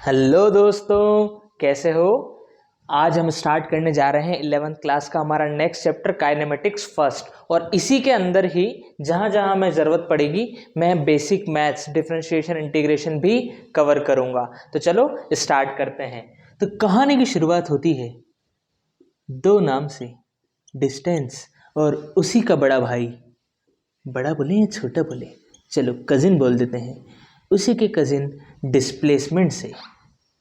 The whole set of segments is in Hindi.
हेलो दोस्तों, कैसे हो। आज हम स्टार्ट करने जा रहे हैं 11th क्लास का हमारा नेक्स्ट चैप्टर काइनेमेटिक्स फर्स्ट। और इसी के अंदर ही जहाँ जहाँ हमें ज़रूरत पड़ेगी मैं बेसिक मैथ्स, डिफरेंशिएशन, इंटीग्रेशन भी कवर करूँगा। तो चलो स्टार्ट करते हैं। तो कहानी की शुरुआत होती है दो नाम से, डिस्टेंस और उसी का बड़ा भाई। बड़ा बोले या छोटा बोले, चलो कजिन बोल देते हैं। उसी के कजिन डिस्प्लेसमेंट से।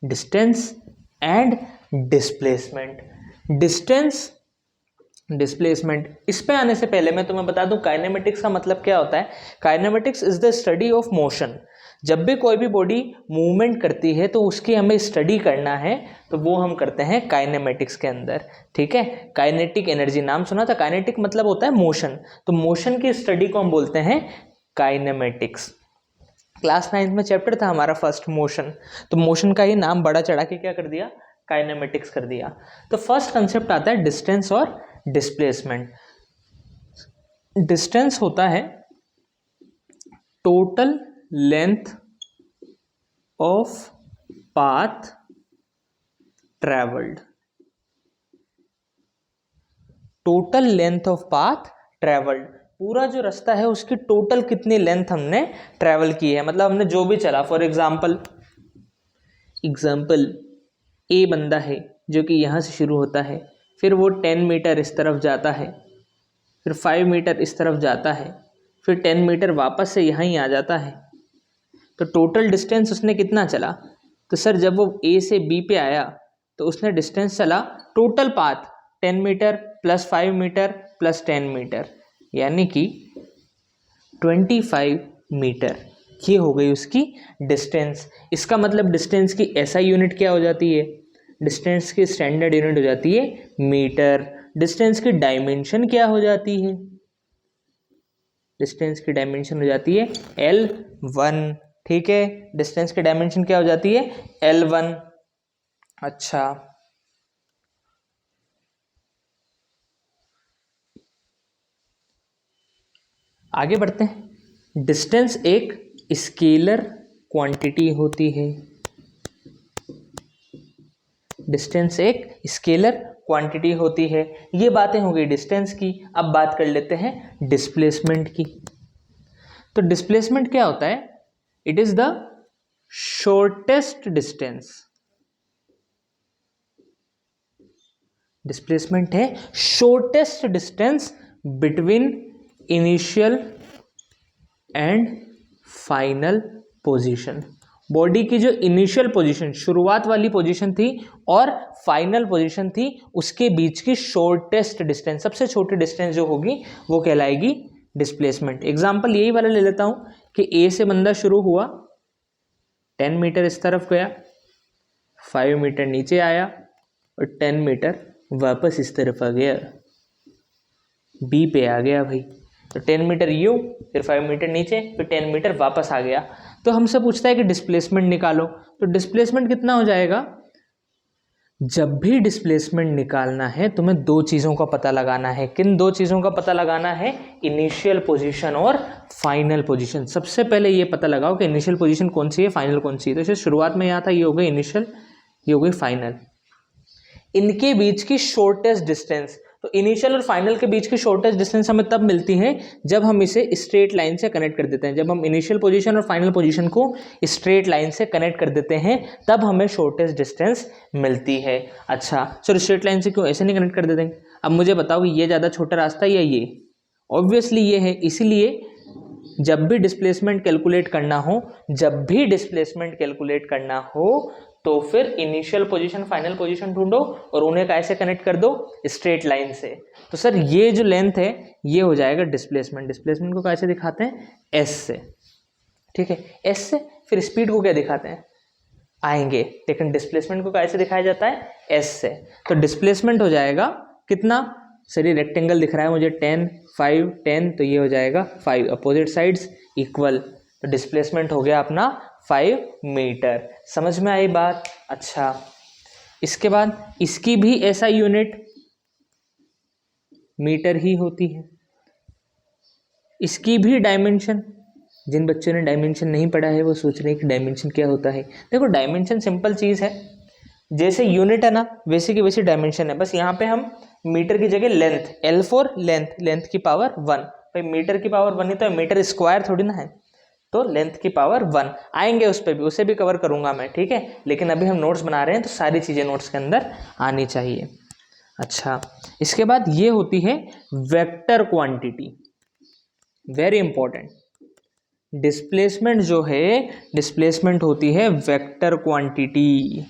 Distance and displacement. Distance, displacement, इस पे आने से पहले मैं तुम्हें बता दूं काइनेमेटिक्स का मतलब क्या होता है। Kinematics is the study of motion. जब भी कोई भी बॉडी मूवमेंट करती है तो उसकी हमें स्टडी करना है, तो वो हम करते हैं काइनेमेटिक्स के अंदर। ठीक है, काइनेटिक एनर्जी नाम सुना था। काइनेटिक मतलब होता है मोशन, तो मोशन की स्टडी को हम बोलते हैं काइनेमेटिक्स। क्लास 9th में चैप्टर था हमारा फर्स्ट, मोशन। तो मोशन का ही नाम बड़ा चढ़ा के क्या कर दिया, काइनेमेटिक्स कर दिया। तो फर्स्ट कंसेप्ट आता है डिस्टेंस और डिस्प्लेसमेंट। डिस्टेंस होता है total length of path travelled. Total length of path travelled, पूरा जो रास्ता है उसकी टोटल कितनी लेंथ हमने ट्रेवल की है, मतलब हमने जो भी चला। फॉर एग्जाम्पल ए बंदा है जो कि यहाँ से शुरू होता है, फिर वो 10 मीटर इस तरफ जाता है, फिर 5 मीटर इस तरफ जाता है, फिर 10 मीटर वापस से यहाँ ही आ जाता है। तो टोटल डिस्टेंस उसने कितना चला। तो सर जब वो ए से बी पे आया तो उसने डिस्टेंस चला total path 10 metre plus 5 metre plus 10 metre, यानी कि 25 मीटर। ये हो गई उसकी डिस्टेंस। इसका मतलब डिस्टेंस की ऐसा यूनिट क्या हो जाती है, डिस्टेंस की स्टैंडर्ड यूनिट हो जाती है मीटर। डिस्टेंस की डायमेंशन क्या हो जाती है, डिस्टेंस की डायमेंशन हो जाती है L1। ठीक है, डिस्टेंस की डायमेंशन क्या हो जाती है L1। अच्छा, आगे बढ़ते हैं। डिस्टेंस एक स्केलर क्वांटिटी होती है। डिस्टेंस एक स्केलर क्वांटिटी होती है। ये बातें हो गई डिस्टेंस की। अब बात कर लेते हैं डिस्प्लेसमेंट की। तो डिस्प्लेसमेंट क्या होता है, it is the shortest distance. Displacement है shortest distance between initial and final position. Body की जो इनिशियल पोजीशन, शुरुआत वाली पोजीशन थी, और फाइनल पोजीशन थी, उसके बीच की शॉर्टेस्ट डिस्टेंस, सबसे छोटी डिस्टेंस जो होगी वो कहलाएगी डिस्प्लेसमेंट। एग्जांपल यही वाला ले लेता हूं कि ए से बंदा शुरू हुआ, 10 मीटर इस तरफ गया, 5 मीटर नीचे आया और 10 मीटर वापस इस तरफ आ गया, बी पे आ गया भाई। तो 10 मीटर यूं, फिर 5 मीटर नीचे, फिर 10 मीटर वापस आ गया। तो हमसे पूछता है कि डिस्प्लेसमेंट निकालो। तो डिस्प्लेसमेंट कितना हो जाएगा। जब भी डिस्प्लेसमेंट निकालना है तुम्हें दो चीज़ों का पता लगाना है। किन दो चीज़ों का पता लगाना है, इनिशियल पोजीशन और फाइनल पोजीशन। सबसे पहले ये पता लगाओ कि इनिशियल पोजीशन कौन सी है, फाइनल कौन सी है। तो इसे शुरुआत में यहाँ था, ये हो गई इनिशियल, ये हो गई फाइनल। इनके बीच की शॉर्टेस्ट डिस्टेंस, तो इनिशियल और फाइनल के बीच की शॉर्टेस्ट डिस्टेंस हमें तब मिलती है जब हम इसे स्ट्रेट लाइन से कनेक्ट कर देते हैं। जब हम इनिशियल पोजीशन और फाइनल पोजीशन को स्ट्रेट लाइन से कनेक्ट कर देते हैं तब हमें शॉर्टेस्ट डिस्टेंस मिलती है। अच्छा सर, स्ट्रेट लाइन से क्यों, ऐसे नहीं कनेक्ट कर देते हैं। अब मुझे बताओ कि ये ज़्यादा छोटा रास्ता या ये, ऑब्वियसली ये है। इसीलिए जब भी डिस्प्लेसमेंट कैलकुलेट करना हो, जब भी डिस्प्लेसमेंट कैलकुलेट करना हो तो फिर इनिशियल पोजीशन, फाइनल पोजीशन ढूंढो और उन्हें कैसे कनेक्ट कर दो, स्ट्रेट लाइन से। तो सर ये जो लेंथ है ये हो जाएगा डिस्प्लेसमेंट। डिस्प्लेसमेंट को कैसे दिखाते हैं, एस से। ठीक है, एस से। फिर स्पीड को क्या दिखाते हैं, आएंगे, लेकिन डिस्प्लेसमेंट को कैसे दिखाया जाता है, एस से। तो डिस्प्लेसमेंट हो जाएगा कितना, सर ये रेक्टेंगल दिख रहा है मुझे 10, 5, 10, तो ये हो जाएगा 5, अपोजिट साइड्स इक्वल। तो डिस्प्लेसमेंट हो गया अपना 5 मीटर। समझ में आई बात। अच्छा, इसके बाद इसकी भी ऐसा यूनिट मीटर ही होती है, इसकी भी डायमेंशन जिन बच्चों ने डायमेंशन नहीं पढ़ा है वो सोच रहे हैं कि डायमेंशन क्या होता है। देखो डायमेंशन सिंपल चीज़ है, जैसे यूनिट है ना वैसे की वैसी डायमेंशन है, बस यहाँ पे हम मीटर की जगह length, L for length, length की पावर 1, भाई मीटर की पावर 1 ही तो है, मीटर स्क्वायर थोड़ी ना है, तो लेंथ की पावर 1 आएंगे उस पर भी, उसे भी कवर करूंगा मैं, ठीक है। लेकिन अभी हम नोट्स बना रहे हैं तो सारी चीज़ें नोट्स के अंदर आनी चाहिए। अच्छा, इसके बाद ये होती है vector quantity, very important. Displacement जो है, डिस्प्लेसमेंट होती है vector quantity,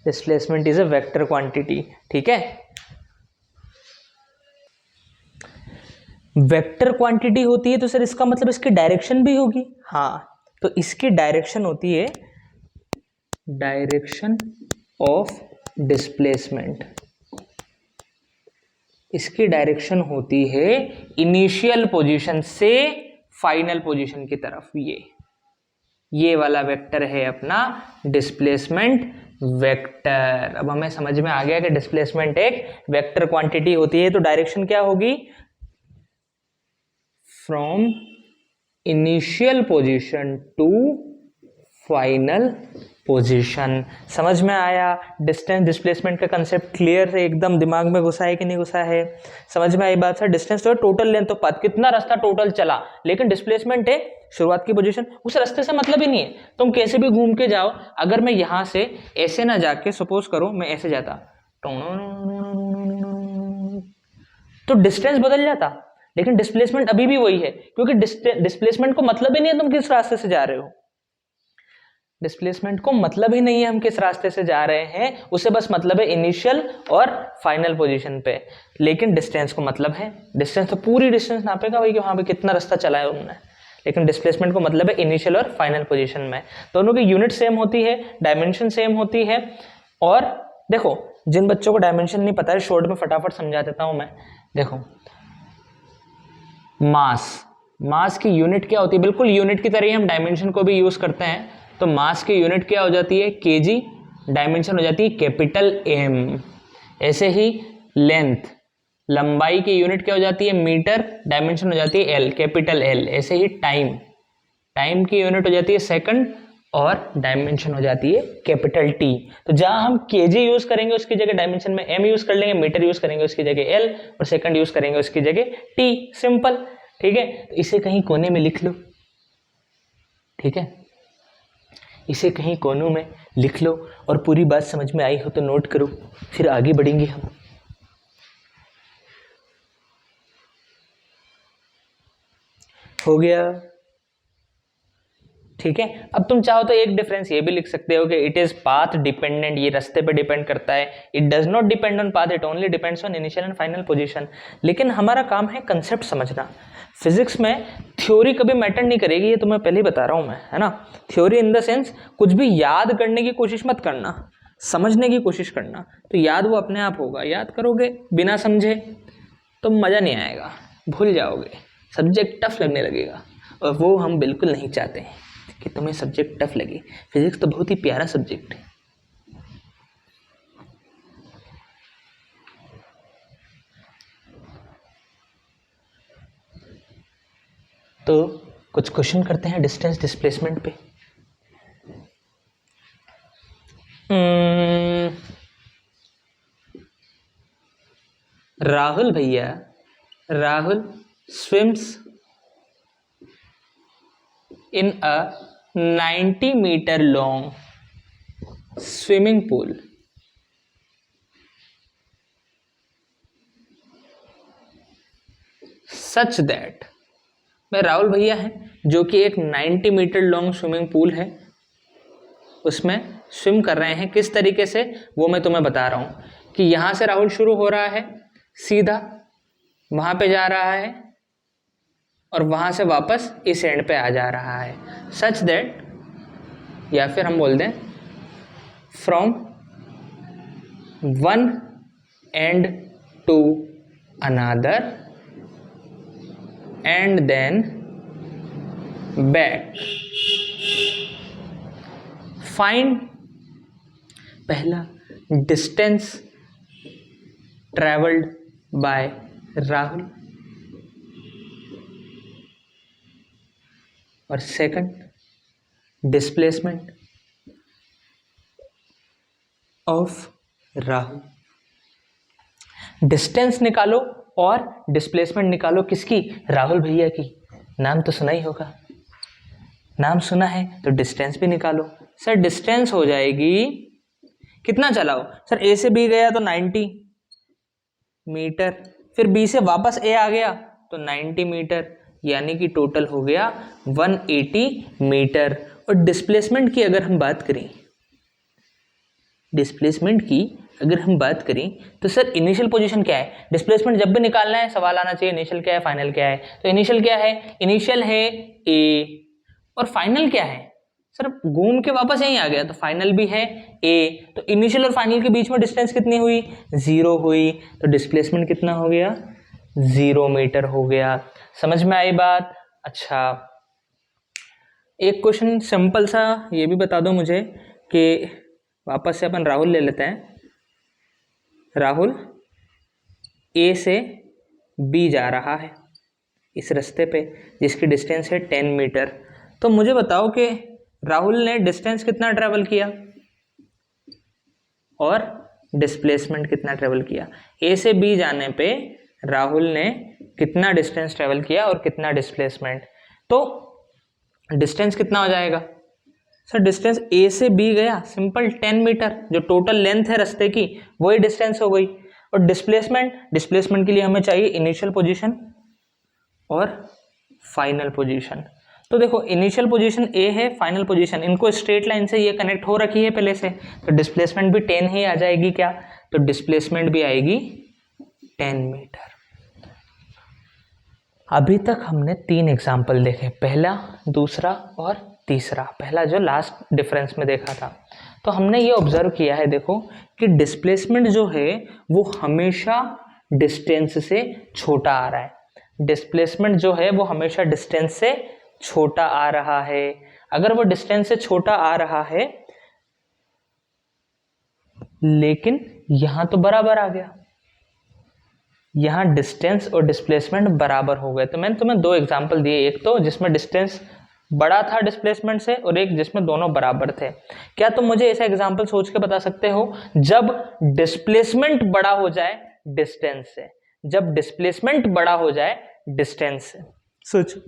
displacement is a vector quantity, ठीक है। वेक्टर क्वांटिटी होती है तो सर इसका मतलब इसकी डायरेक्शन भी होगी, हाँ, तो इसकी डायरेक्शन होती है डायरेक्शन ऑफ डिस्प्लेसमेंट, इसकी डायरेक्शन होती है इनिशियल पोजीशन से फाइनल पोजीशन की तरफ, ये वाला वेक्टर है अपना डिस्प्लेसमेंट वेक्टर। अब हमें समझ में आ गया कि डिस्प्लेसमेंट एक वेक्टर क्वांटिटी होती है, तो डायरेक्शन क्या होगी, from initial position to final position. समझ में आया, डिस्टेंस डिस्प्लेसमेंट का कंसेप्ट क्लियर है, एकदम दिमाग में घुसा है कि नहीं घुसा है, समझ में आई बात सर। डिस्टेंस तो टोटल लेंथ, तो पथ कितना रास्ता टोटल चला, लेकिन डिस्प्लेसमेंट है शुरुआत की पोजीशन, उस रास्ते से मतलब ही नहीं है, तुम कैसे भी घूम के जाओ, अगर मैं यहां से ऐसे ना जाके, सपोज करो मैं ऐसे जाता तो डिस्टेंस बदल जाता, लेकिन डिस्प्लेसमेंट अभी भी वही है, क्योंकि डिस्प्लेसमेंट को मतलब ही नहीं है तुम किस रास्ते से जा रहे हो, डिस्प्लेसमेंट को मतलब ही नहीं है हम किस रास्ते से जा रहे हैं, उसे बस मतलब है इनिशियल और फाइनल पोजीशन पे, लेकिन डिस्टेंस को मतलब है, डिस्टेंस तो पूरी डिस्टेंस नापेगा भाई कि वहां पे कितना रास्ता चला है उन्होंने, लेकिन डिस्प्लेसमेंट को मतलब है इनिशियल और फाइनल पोजीशन में। दोनों की यूनिट सेम होती है, डायमेंशन सेम होती है, और देखो जिन बच्चों को डायमेंशन नहीं पता है शॉर्ट में फटाफट समझा देता हूं मैं। देखो मास की यूनिट क्या होती है, बिल्कुल यूनिट की तरह ही हम डायमेंशन को भी यूज करते हैं, तो मास की यूनिट क्या हो जाती है, केजी, डायमेंशन हो जाती है कैपिटल एम। ऐसे ही लेंथ, लंबाई की यूनिट क्या हो जाती है, मीटर, डायमेंशन हो जाती है एल, कैपिटल एल। ऐसे ही टाइम की यूनिट हो जाती है सेकंड, और डायमेंशन हो जाती है कैपिटल टी। तो जहां हम केजी यूज करेंगे उसकी जगह डायमेंशन में एम यूज कर लेंगे, मीटर यूज करेंगे उसकी जगह एल, और सेकंड यूज करेंगे उसकी जगह टी, सिंपल, ठीक है। तो इसे कहीं कोने में लिख लो, ठीक है, इसे कहीं कोनों में लिख लो, और पूरी बात समझ में आई हो तो नोट करो, फिर आगे बढ़ेंगे हम। हो गया, ठीक है। अब तुम चाहो तो एक डिफरेंस ये भी लिख सकते हो कि इट इज पाथ डिपेंडेंट, ये रास्ते पे डिपेंड करता है, it does not depend on path, it only depends on initial and final position. लेकिन हमारा काम है कंसेप्ट समझना, फिजिक्स में थ्योरी कभी मैटर नहीं करेगी, ये तो मैं पहले ही बता रहा हूं मैं, है ना। थ्योरी इन द सेंस कुछ भी याद करने की कोशिश मत करना, समझने की कोशिश करना, तो याद वो अपने आप होगा। याद करोगे बिना समझे तो मजा नहीं आएगा, भूल जाओगे, सब्जेक्ट टफ लगने लगेगा, और वो हम बिल्कुल नहीं चाहते हैं कि तुम्हें सब्जेक्ट टफ लगे। फिजिक्स तो बहुत ही प्यारा सब्जेक्ट है। तो कुछ क्वेश्चन करते हैं डिस्टेंस डिस्प्लेसमेंट पे। राहुल भैया, Rahul swims in a 90-meter long swimming pool such that, मैं राहुल भैया हैं जो कि एक 90 मीटर लॉन्ग स्विमिंग पूल है उसमें स्विम कर रहे हैं। किस तरीके से वो मैं तुम्हें बता रहा हूं कि यहां से राहुल शुरू हो रहा है, सीधा वहां पे जा रहा है, और वहां से वापस इस एंड पे आ जा रहा है, सच दैट, या फिर हम बोल दें from one end to another end then back. Find पहला डिस्टेंस ट्रेवल्ड बाय राहुल, और second displacement of Rahul. Distance निकालो और डिस्प्लेसमेंट निकालो किसकी? राहुल भैया की। नाम तो सुना ही होगा, नाम सुना है तो डिस्टेंस भी निकालो। सर डिस्टेंस हो जाएगी, कितना चलाओ सर? ए से बी गया तो 90 मीटर, फिर बी से वापस ए आ गया तो 90 मीटर, यानी कि टोटल हो गया 180 मीटर। और डिस्प्लेसमेंट की अगर हम बात करें, डिस्प्लेसमेंट की अगर हम बात करें तो सर इनिशियल पोजीशन क्या है? डिस्प्लेसमेंट जब भी निकालना है सवाल आना चाहिए इनिशियल क्या है फाइनल क्या है। तो इनिशियल क्या है? इनिशियल है ए, और फाइनल क्या है? सर घूम के वापस यहीं आ गया तो फाइनल भी है ए। तो इनिशियल और फाइनल के बीच में डिस्टेंस कितनी हुई? 0 हुई। तो डिस्प्लेसमेंट कितना हो गया? 0 मीटर हो गया। समझ में आई बात? अच्छा, एक क्वेश्चन सिंपल सा ये भी बता दो मुझे कि वापस से अपन राहुल ले लेते हैं। राहुल ए से बी जा रहा है इस रास्ते पे जिसकी डिस्टेंस है 10 मीटर। तो मुझे बताओ कि राहुल ने डिस्टेंस कितना ट्रेवल किया और डिस्प्लेसमेंट कितना ट्रेवल किया? ए से बी जाने पे राहुल ने कितना डिस्टेंस ट्रेवल किया और कितना डिस्प्लेसमेंट? तो डिस्टेंस कितना हो जाएगा सर? डिस्टेंस ए से बी गया सिंपल 10 मीटर, जो टोटल लेंथ है रास्ते की वही डिस्टेंस हो गई। और डिस्प्लेसमेंट के लिए हमें चाहिए इनिशियल पोजीशन और फाइनल पोजीशन। तो देखो इनिशियल पोजीशन ए है, फाइनल पोजीशन, इनको स्ट्रेट लाइन से ये कनेक्ट हो रखी है पहले से, तो डिस्प्लेसमेंट भी 10 ही आ जाएगी क्या? तो डिस्प्लेसमेंट भी आएगी 10 मीटर। अभी तक हमने 3 एग्जाम्पल देखे, पहला, दूसरा और तीसरा। पहला जो लास्ट डिफरेंस में देखा था, तो हमने ये ऑब्जर्व किया है देखो कि डिस्प्लेसमेंट जो है वो हमेशा डिस्टेंस से छोटा आ रहा है। डिस्प्लेसमेंट जो है वो हमेशा डिस्टेंस से छोटा आ रहा है। अगर वो डिस्टेंस से छोटा आ रहा है लेकिन यहां तो बराबर आ गया, यहां डिस्टेंस और डिस्प्लेसमेंट बराबर हो गए। तो मैंने तुम्हें 2 एग्जांपल दिए, एक तो जिसमें डिस्टेंस बड़ा था डिस्प्लेसमेंट से और एक जिसमें दोनों बराबर थे। क्या तुम मुझे ऐसा एग्जांपल सोच के बता सकते हो जब डिस्प्लेसमेंट बड़ा हो जाए डिस्टेंस से? जब डिस्प्लेसमेंट बड़ा हो जाए डिस्टेंस से, सोचो।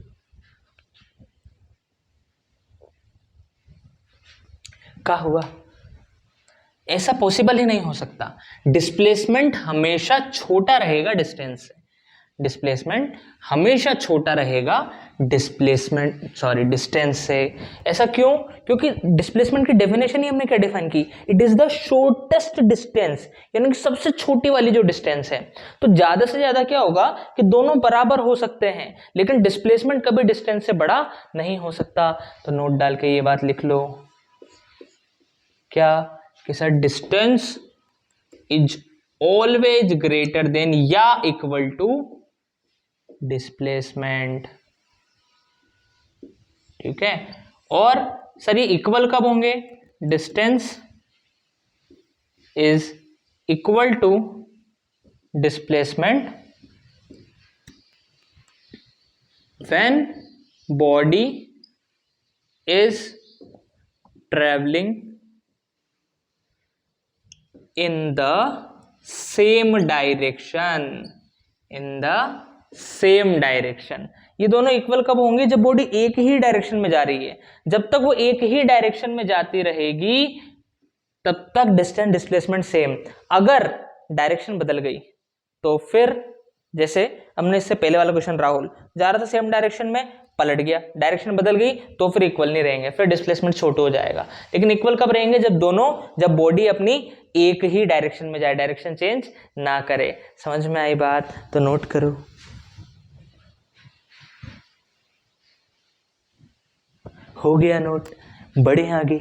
क्या हुआ? ऐसा पॉसिबल ही नहीं हो सकता। डिस्प्लेसमेंट हमेशा छोटा रहेगा डिस्टेंस से, डिस्प्लेसमेंट हमेशा छोटा रहेगा डिस्टेंस से। ऐसा क्यों? क्योंकि डिस्प्लेसमेंट की डेफिनेशन ही हमने क्या डिफाइन की? It is the shortest distance, यानी कि सबसे छोटी वाली जो डिस्टेंस है। तो ज्यादा से ज्यादा क्या होगा कि दोनों बराबर हो सकते हैं, लेकिन डिस्प्लेसमेंट कभी डिस्टेंस से बड़ा नहीं हो सकता। तो नोट डाल के ये बात लिख लो क्या कि sir distance is always greater than या इक्वल टू डिस्प्लेसमेंट। ठीक है, और सर ये इक्वल कब होंगे? Distance is equal to displacement when body is travelling in the same direction, in the same direction। ये दोनों इक्वल कब होंगे? जब बॉडी एक ही डायरेक्शन में जा रही है। जब तक वो एक ही डायरेक्शन में जाती रहेगी तब तक डिस्टेंस डिस्प्लेसमेंट सेम। अगर डायरेक्शन बदल गई तो फिर, जैसे हमने इससे पहले वाला क्वेश्चन, राहुल जा रहा था सेम डायरेक्शन में, पलट गया, डायरेक्शन बदल गई, तो फिर इक्वल नहीं रहेंगे, फिर डिस्प्लेसमेंट छोटा हो जाएगा। लेकिन इक्वल कब रहेंगे? जब बॉडी अपनी एक ही डायरेक्शन में जाए, डायरेक्शन चेंज ना करे। समझ में आई बात? तो नोट करो। हो गया नोट? बढ़े आगे?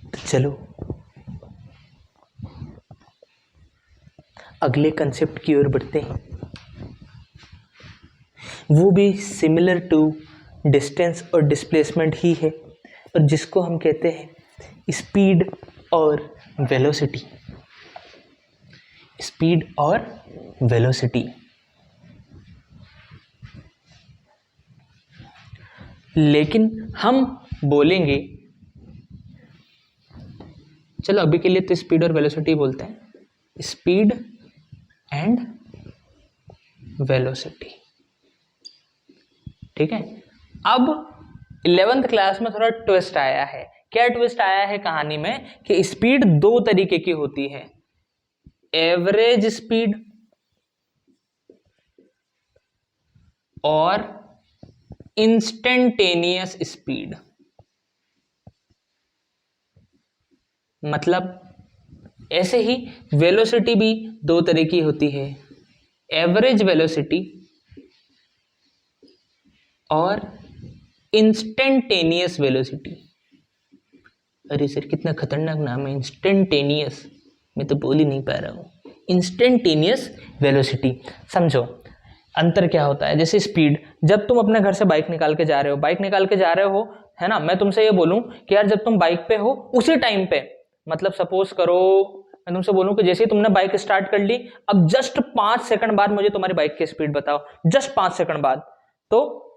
तो चलो अगले कंसेप्ट की ओर बढ़ते हैं, वो भी सिमिलर टू डिस्टेंस और डिस्प्लेसमेंट ही है, और जिसको हम कहते हैं स्पीड और वेलोसिटी। स्पीड और वेलोसिटी। लेकिन हम बोलेंगे, चलो अभी के लिए तो स्पीड और वेलोसिटी बोलते हैं, स्पीड एंड वेलोसिटी, ठीक है। अब 11th क्लास में थोड़ा ट्विस्ट आया है। क्या ट्विस्ट आया है कहानी में कि स्पीड दो तरीके की होती है, एवरेज स्पीड और इंस्टेंटेनियस स्पीड। मतलब ऐसे ही वेलोसिटी भी दो तरह की होती है, एवरेज वेलोसिटी और इंस्टेंटेनियस वेलोसिटी। अरे सर कितना खतरनाक नाम है, इंस्टेंटेनियस, मैं तो बोल ही नहीं पा रहा हूँ। इंस्टेंटेनियस वेलोसिटी, समझो अंतर क्या होता है। जैसे स्पीड, जब तुम अपने घर से बाइक निकाल के जा रहे हो, बाइक निकाल के जा रहे हो, है ना, मैं तुमसे ये बोलूं कि यार जब तुम बाइक पे हो उसी टाइम पे, मतलब सपोज करो मैं तुमसे बोलूं कि जैसे ही तुमने बाइक स्टार्ट कर ली, अब जस्ट 5 सेकंड बाद मुझे तुम्हारी बाइक की स्पीड बताओ, जस्ट 5 सेकंड बाद, तो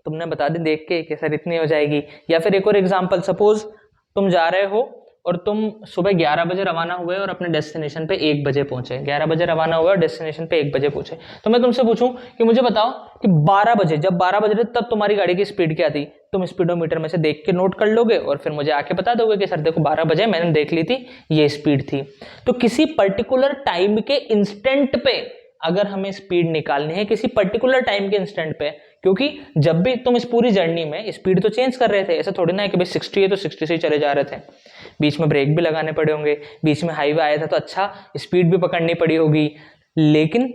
तुमने बता दी देख के कि सर इतनी हो जाएगी। या फिर एक और एग्जांपल, सपोज तुम जा रहे हो और तुम सुबह 11 बजे रवाना हुए और अपने डेस्टिनेशन पे 1 बजे पहुंचे, 11 बजे रवाना हुए और डेस्टिनेशन पे 1 बजे पहुंचे, तो मैं तुमसे पूछूं कि मुझे बताओ कि 12 बजे, जब 12 बजे थे तब तुम्हारी गाड़ी की स्पीड क्या थी, तुम स्पीडोमीटर में से देख के नोट कर लोगे और फिर मुझे आके बता दोगे कि सर देखो 12 बजे मैंने देख ली थी, ये स्पीड थी। तो किसी पर्टिकुलर टाइम के इंस्टेंट पे अगर हमें स्पीड निकालनी है, किसी पर्टिकुलर टाइम के इंस्टेंट पे, क्योंकि जब भी तुम इस पूरी जर्नी में स्पीड तो चेंज कर रहे थे, ऐसा थोड़ी ना है कि भाई 60 है तो 60 से ही चले जा रहे थे, बीच में ब्रेक भी लगाने पड़े होंगे, बीच में हाईवे आया था तो अच्छा स्पीड भी पकड़नी पड़ी होगी। लेकिन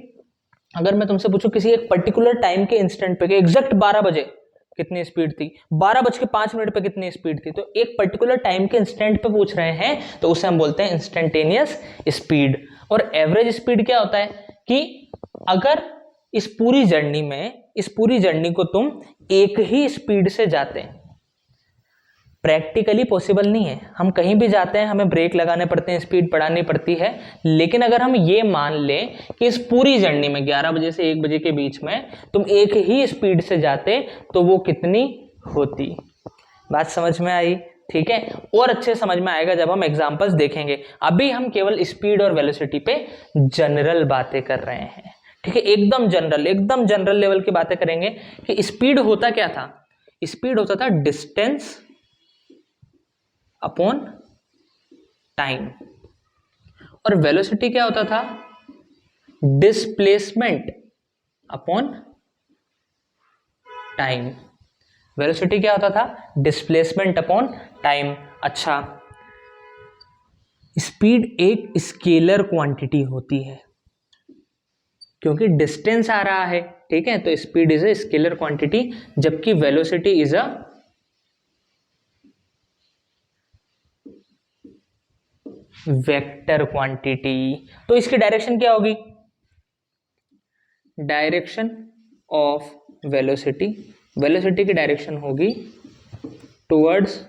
अगर मैं तुमसे पूछूं किसी एक पर्टिकुलर टाइम के इंस्टेंट पे, एग्जैक्ट 12 बजे कितनी स्पीड थी, 12:05 पे कितनी स्पीड थी, तो एक पर्टिकुलर टाइम के इंस्टेंट पे पूछ रहे हैं, तो उसे हम बोलते हैं इंस्टेंटेनियस स्पीड। और एवरेज स्पीड क्या होता है कि अगर इस पूरी जर्नी में, इस पूरी जर्नी को तुम एक ही स्पीड से जाते हैं, प्रैक्टिकली पॉसिबल नहीं है, हम कहीं भी जाते हैं हमें ब्रेक लगाने पड़ते हैं, स्पीड बढ़ानी पड़ती है, लेकिन अगर हम ये मान लें कि इस पूरी जर्नी में 11 बजे से 1 बजे के बीच में तुम एक ही स्पीड से जाते, तो वो कितनी होती। बात समझ में आई, ठीक है। और अच्छे समझ में आएगा जब हम एग्जांपल्स देखेंगे, अभी हम केवल स्पीड और वेलोसिटी पे जनरल बातें कर रहे हैं, ठीक है, एकदम जनरल लेवल की बातें करेंगे कि स्पीड होता क्या था। स्पीड होता था डिस्टेंस अपॉन टाइम, और वेलोसिटी क्या होता था, डिस्प्लेसमेंट अपॉन टाइम। वेलोसिटी क्या होता था, डिस्प्लेसमेंट अपॉन टाइम। अच्छा, स्पीड एक स्केलर क्वांटिटी होती है क्योंकि डिस्टेंस आ रहा है, ठीक है, तो speed is a scalar quantity, जबकि velocity is a vector quantity. तो इसकी डायरेक्शन क्या होगी, डायरेक्शन ऑफ वेलोसिटी, वेलोसिटी की डायरेक्शन होगी towards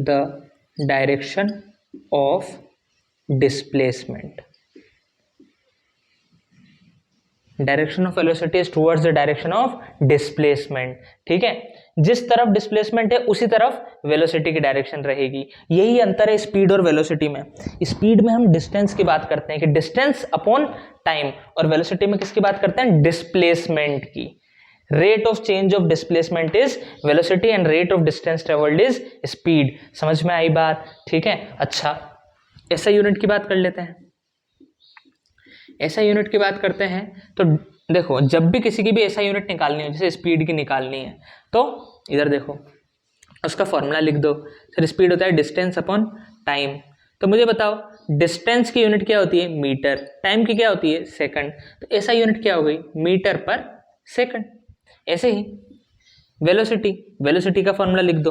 the direction of displacement. Direction of velocity is towards the direction of displacement, ठीक है, जिस तरफ डिस्प्लेसमेंट है उसी तरफ वेलोसिटी की डायरेक्शन रहेगी। यही अंतर है स्पीड और वेलोसिटी में। स्पीड में हम डिस्टेंस की बात करते हैं कि डिस्टेंस अपॉन टाइम, और वेलोसिटी में किसकी बात करते हैं, डिस्प्लेसमेंट की। Rate of change of displacement is velocity and rate of distance travelled is speed. समझ में आई बात, ठीक है। अच्छा, ऐसा यूनिट की बात कर लेते हैं, ऐसा यूनिट की बात करते हैं। तो देखो, जब भी किसी की भी ऐसा यूनिट निकालनी हो, जैसे स्पीड की निकालनी है, तो इधर देखो उसका फॉर्मूला लिख दो। सर स्पीड होता है डिस्टेंस अपॉन टाइम, तो मुझे बताओ डिस्टेंस की यूनिट क्या होती है, मीटर, टाइम की क्या होती है, सेकंड, तो ऐसा यूनिट क्या हो गई, मीटर पर सेकंड। ऐसे ही वेलोसिटी, वेलोसिटी का फॉर्मूला लिख दो,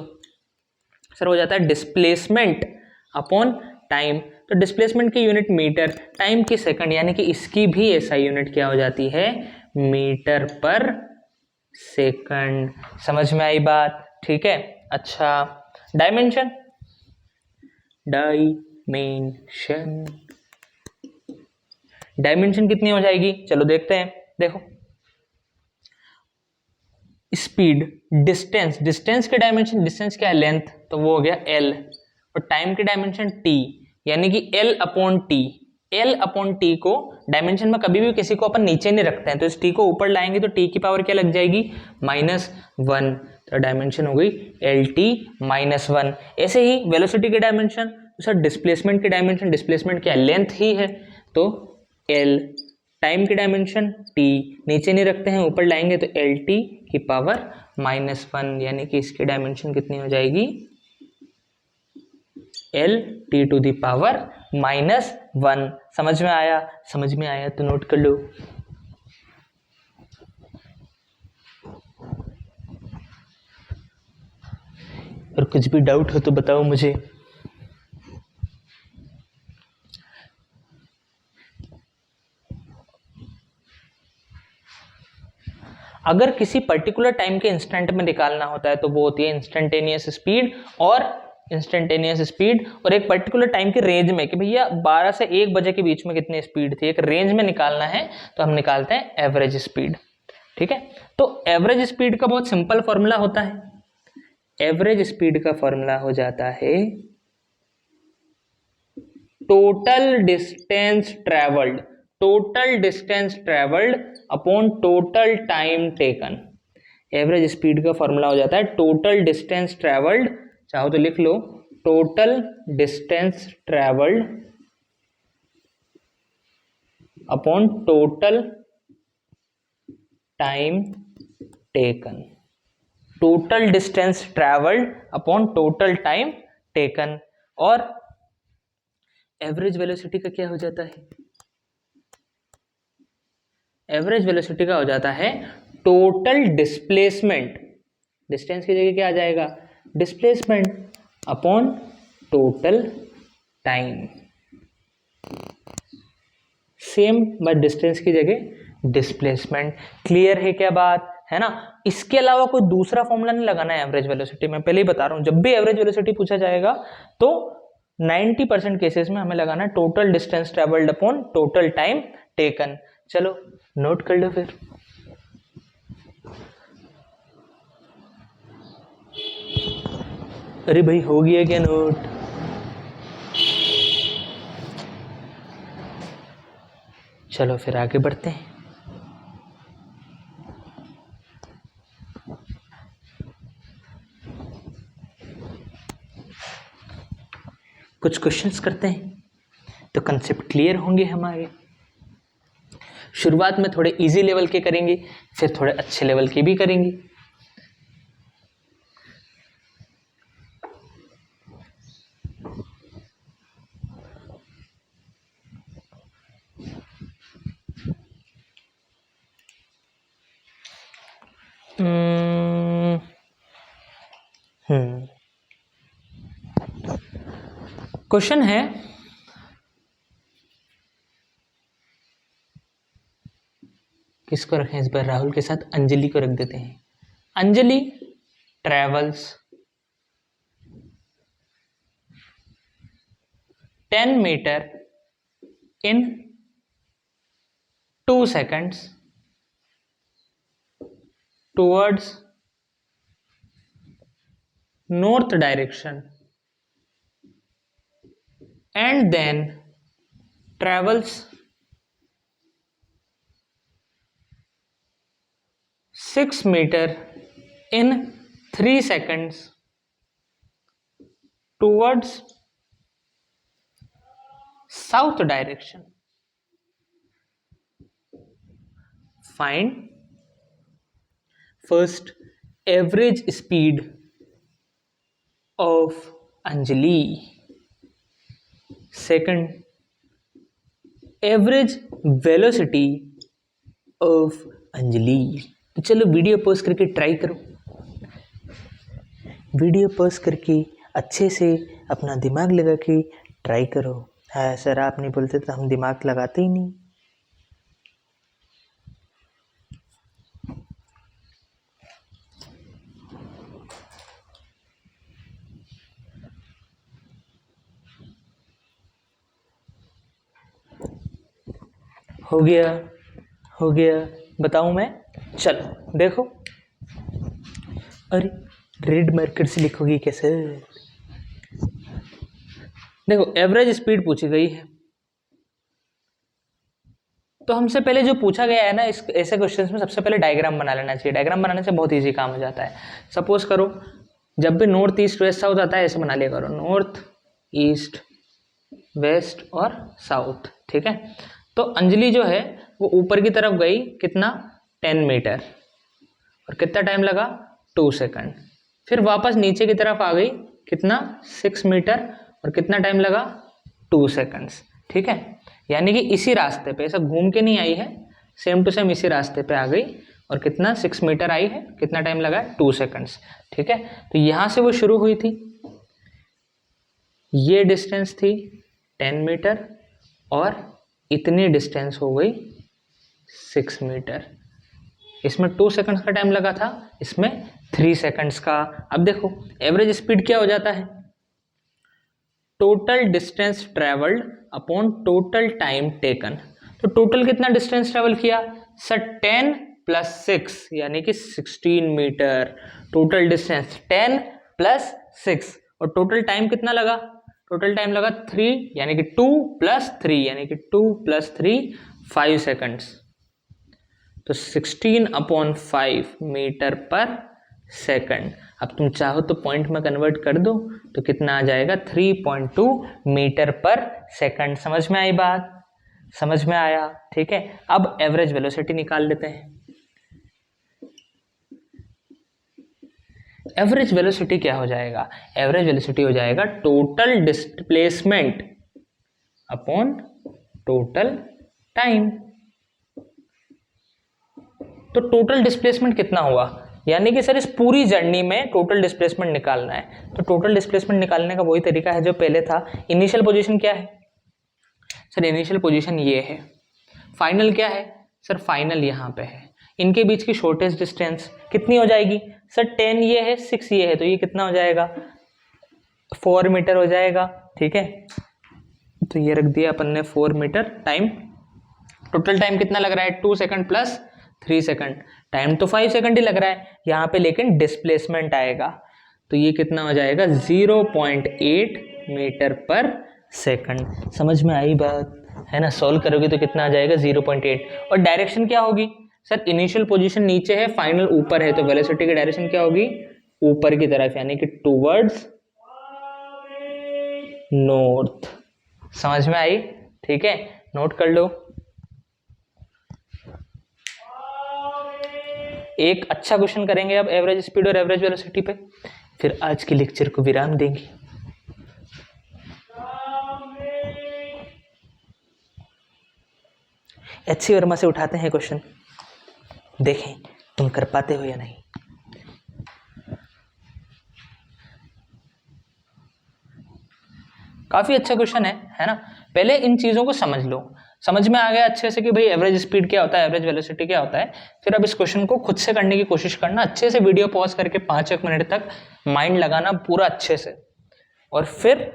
सर हो जाता है डिस्प्लेसमेंट अपॉन टाइम, तो डिस्प्लेसमेंट की यूनिट मीटर, टाइम की सेकंड, यानी कि इसकी भी ऐसा यूनिट क्या हो जाती है, मीटर पर सेकंड। समझ में आई बात, ठीक है। अच्छा, डायमेंशन, डायमेंशन, डायमेंशन कितनी हो जाएगी, चलो देखते हैं। देखो स्पीड, डिस्टेंस, डिस्टेंस के डायमेंशन, डिस्टेंस क्या है लेंथ, तो वो हो गया एल, और टाइम के डायमेंशन टी, यानी कि L upon T. L upon T को डायमेंशन में कभी भी किसी को अपन नीचे नहीं रखते हैं, तो इस टी को ऊपर लाएंगे तो टी की पावर क्या लग जाएगी -1, तो डायमेंशन हो गई एल टी -1। ऐसे ही वेलोसिटी के डायमेंशन, तो सर डिस्प्लेसमेंट के डायमेंशन, डिस्प्लेसमेंट क्या लेंथ ही है, तो एल। टाइम की डायमेंशन टी, नीचे नहीं रखते हैं ऊपर लाएंगे तो एल टी की पावर -1, यानी कि इसकी डायमेंशन कितनी हो जाएगी L T to the power -1। समझ में आया? समझ में आया तो नोट कर लो। और कुछ भी डाउट हो तो बताओ मुझे। अगर किसी पर्टिकुलर टाइम के इंस्टेंट में निकालना होता है तो वो होती है इंस्टेंटेनियस स्पीड, और इंस्टेंटेनियस स्पीड और एक पर्टिकुलर टाइम के रेंज में कि भैया 12 से 1 बजे के बीच में कितनी स्पीड थी, एक रेंज में निकालना है तो हम निकालते हैं एवरेज स्पीड। ठीक है, तो एवरेज स्पीड का बहुत सिंपल फॉर्मूला होता है। एवरेज स्पीड का फॉर्मूला हो जाता है total distance travelled, total distance travelled upon total time taken. Average speed का फॉर्मूला हो जाता है टोटल डिस्टेंस ट्रेवल्ड, चाहो तो लिख लो total distance travelled upon total time taken. Total distance travelled upon total time taken. और एवरेज वेलोसिटी का क्या हो जाता है? एवरेज वेलोसिटी का हो जाता है टोटल डिस्प्लेसमेंट, डिस्टेंस की जगह क्या आ जाएगा displacement, upon total time. Same but distance की जगह डिस्प्लेसमेंट। क्लियर है क्या बात? है ना। इसके अलावा कोई दूसरा फॉर्मूला नहीं लगाना है एवरेज वेलोसिटी में, पहले ही बता रहा हूं। जब भी एवरेज वेलोसिटी पूछा जाएगा तो 90% केसेस में हमें लगाना है total distance travelled upon total time taken. चलो नोट कर लो फिर। अरे भाई हो गया क्या नोट? चलो फिर आगे बढ़ते हैं। कुछ क्वेश्चंस करते हैं तो कंसेप्ट क्लियर होंगे हमारे। शुरुआत में थोड़े इजी लेवल के करेंगे, फिर थोड़े अच्छे लेवल के भी करेंगे। क्वेश्चन है किसको रखें इस बार? राहुल के साथ अंजलि को रख देते हैं। Anjali travels 10 metre in 2 seconds towards north direction and then travels 6 meter in 3 seconds towards south direction. Find first average speed of Anjali, second average velocity of Anjali। तो चलो वीडियो पॉज करके ट्राई करो, वीडियो पॉज करके अच्छे से अपना दिमाग लगा के ट्राई करो। है सर आप नहीं बोलते तो हम दिमाग लगाते ही नहीं। हो गया, हो गया, बताऊं मैं? चलो देखो अरे रेड मार्कर से लिखोगी कैसे? देखो एवरेज स्पीड पूछी गई है, तो हमसे पहले जो पूछा गया है ना, इस ऐसे क्वेश्चंस में सबसे पहले डायग्राम बना लेना चाहिए। डायग्राम बनाने से बहुत इजी काम हो जाता है। सपोज करो जब भी नॉर्थ ईस्ट वेस्ट साउथ आता है ऐसे बना लिया करो, नॉर्थ ईस्ट वेस्ट और साउथ, ठीक है। तो अंजलि जो है वो ऊपर की तरफ गई, कितना 10 मीटर, और कितना टाइम लगा 2 सेकंड। फिर वापस नीचे की तरफ आ गई, कितना 6 मीटर, और कितना टाइम लगा 2 सेकंड्स, ठीक है। यानी कि इसी रास्ते पे, ऐसा घूम के नहीं आई है, सेम टू सेम इसी रास्ते पे आ गई, और कितना 6 मीटर आई है, कितना टाइम लगा 2 सेकंड्स, ठीक है। तो यहाँ से वो शुरू हुई थी, ये डिस्टेंस थी 10 मीटर, और इतनी डिस्टेंस हो गई 6 मीटर। इसमें 2 सेकंड्स का टाइम लगा था, इसमें 3 सेकंड्स का। अब देखो एवरेज स्पीड क्या हो जाता है, total distance travelled upon total time taken. तो टोटल कितना डिस्टेंस ट्रेवल किया सर, 10 + 6 यानी कि 16 मीटर। टोटल डिस्टेंस 10 + 6, और टोटल टाइम कितना लगा, टोटल टाइम लगा 3, यानी कि 2 + 3 यानी कि 2 + 3 5 सेकंड्स। तो 16/5 मीटर पर सेकंड। अब तुम चाहो तो पॉइंट में कन्वर्ट कर दो, तो कितना आ जाएगा 3.2 मीटर पर सेकंड। समझ में आई बात, समझ में आया, ठीक है। अब एवरेज वेलोसिटी निकाल लेते हैं। एवरेज वेलोसिटी क्या हो जाएगा, एवरेज वेलोसिटी हो जाएगा total displacement upon total time. तो टोटल डिस्प्लेसमेंट कितना हुआ, यानी कि सर इस पूरी जर्नी में टोटल डिस्प्लेसमेंट निकालना है। तो टोटल डिस्प्लेसमेंट निकालने का वही तरीका है जो पहले था। इनिशियल पोजीशन क्या है सर, इनिशियल पोजीशन ये है। फाइनल क्या है सर, फाइनल यहाँ पे है। इनके बीच की शॉर्टेस्ट डिस्टेंस कितनी हो जाएगी सर, 10 ये है 6 ये है, तो ये कितना हो जाएगा 4 मीटर हो जाएगा, ठीक है। तो ये रख दिया अपन ने 4 मीटर। टाइम, टोटल टाइम कितना लग रहा है 2 सेकंड + 3 सेकंड। टाइम तो 5 सेकंड ही लग रहा है यहाँ पे, लेकिन डिस्प्लेसमेंट आएगा, तो ये कितना हो जाएगा 0.8 मीटर पर सेकंड। समझ में आई बात है ना, सॉल्व करोगे तो कितना आ जाएगा 0.8। और डायरेक्शन क्या होगी सर, इनिशियल पोजीशन नीचे है, फाइनल ऊपर है, तो वेलोसिटी की डायरेक्शन क्या होगी ऊपर की तरफ, यानी कि टूवर्ड्स नॉर्थ। समझ में आई, ठीक है, नोट कर लो। एक अच्छा क्वेश्चन करेंगे अब एवरेज स्पीड और एवरेज वेलोसिटी पे, फिर आज के लेक्चर को विराम देंगे। एच.सी. वर्मा से उठाते हैं क्वेश्चन, देखें तुम कर पाते हो या नहीं। काफी अच्छा क्वेश्चन है ना। पहले इन चीजों को समझ लो, समझ में आ गया अच्छे से कि भाई एवरेज स्पीड क्या होता है, एवरेज वेलोसिटी क्या होता है। फिर अब इस क्वेश्चन को खुद से करने की कोशिश करना, अच्छे से वीडियो पॉज करके 5-1 मिनट तक माइंड लगाना पूरा अच्छे से, और फिर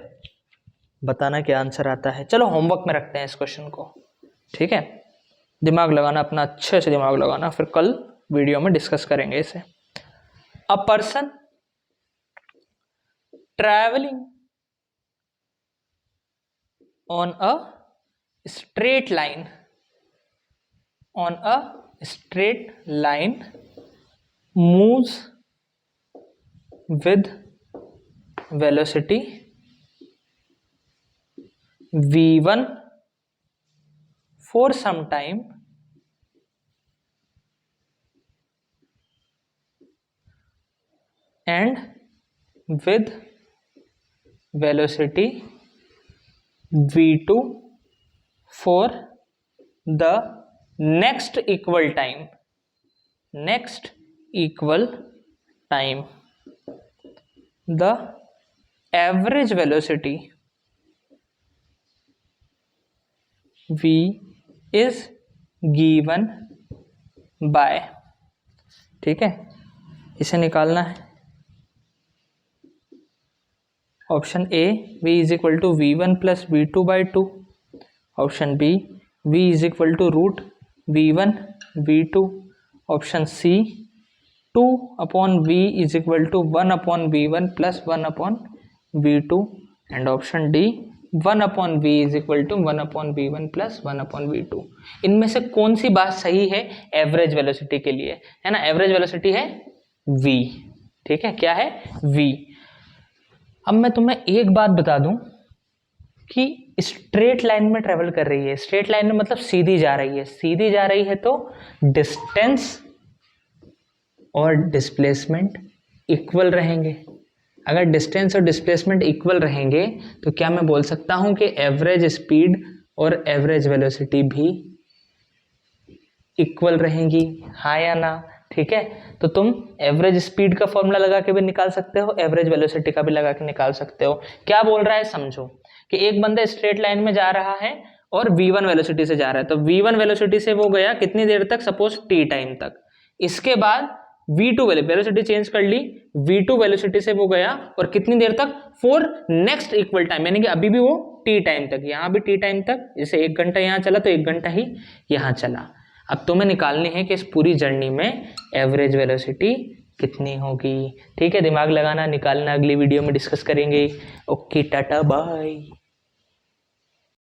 बताना क्या आंसर आता है। चलो होमवर्क में रखते हैं इस क्वेश्चन को, ठीक है। दिमाग लगाना अपना, अच्छे से दिमाग लगाना, फिर कल वीडियो में डिस्कस करेंगे इसे। A person travelling on a straight line moves with velocity v1 for some time and with velocity v2 for the next equal time, the average velocity v is given by, ठीक है, इसे निकालना है। Option A v = v1 + v2/2, option B v = √v1 v2, option C 2/v is equal to 1/v1 plus 1/v2 and option D 1/v is equal to 1/v1 plus 1/v2। इनमें से कौन सी बात सही है एवरेज वेलोसिटी के लिए, है ना? एवरेज वेलोसिटी है v, ठीक है, क्या है v। अब मैं तुम्हें एक बात बता दूं कि स्ट्रेट लाइन में ट्रेवल कर रही है, स्ट्रेट लाइन में मतलब सीधी जा रही है, सीधी जा रही है तो डिस्टेंस और डिस्प्लेसमेंट इक्वल रहेंगे। अगर डिस्टेंस और डिस्प्लेसमेंट इक्वल रहेंगे तो क्या मैं बोल सकता हूं कि एवरेज स्पीड और एवरेज वेलोसिटी भी इक्वल रहेंगी, हाँ या ना? ठीक है, तो तुम एवरेज स्पीड का फॉर्मूला लगा के भी निकाल सकते हो, एवरेज वेलोसिटी का भी लगा के निकाल सकते हो। क्या बोल रहा है समझो कि एक बंदा स्ट्रेट लाइन में जा रहा है और v1 वेलोसिटी से जा रहा है, तो v1 वेलोसिटी से वो गया कितनी देर तक, सपोज t टाइम तक। इसके बाद v2 वेलोसिटी चेंज कर ली, v2 वेलोसिटी से वो गया और कितनी देर तक, फॉर नेक्स्ट इक्वल टाइम, यानी कि अभी भी वो t टाइम तक, यहाँ भी t टाइम तक, जैसे 1 घंटा यहाँ चला तो 1 घंटा ही यहाँ चला। अब तुम्हें निकालनी है कि इस पूरी जर्नी में एवरेज वेलोसिटी कितनी होगी। ठीक है, दिमाग लगाना, निकालना, अगली वीडियो में डिस्कस करेंगे। Okay, tata bye.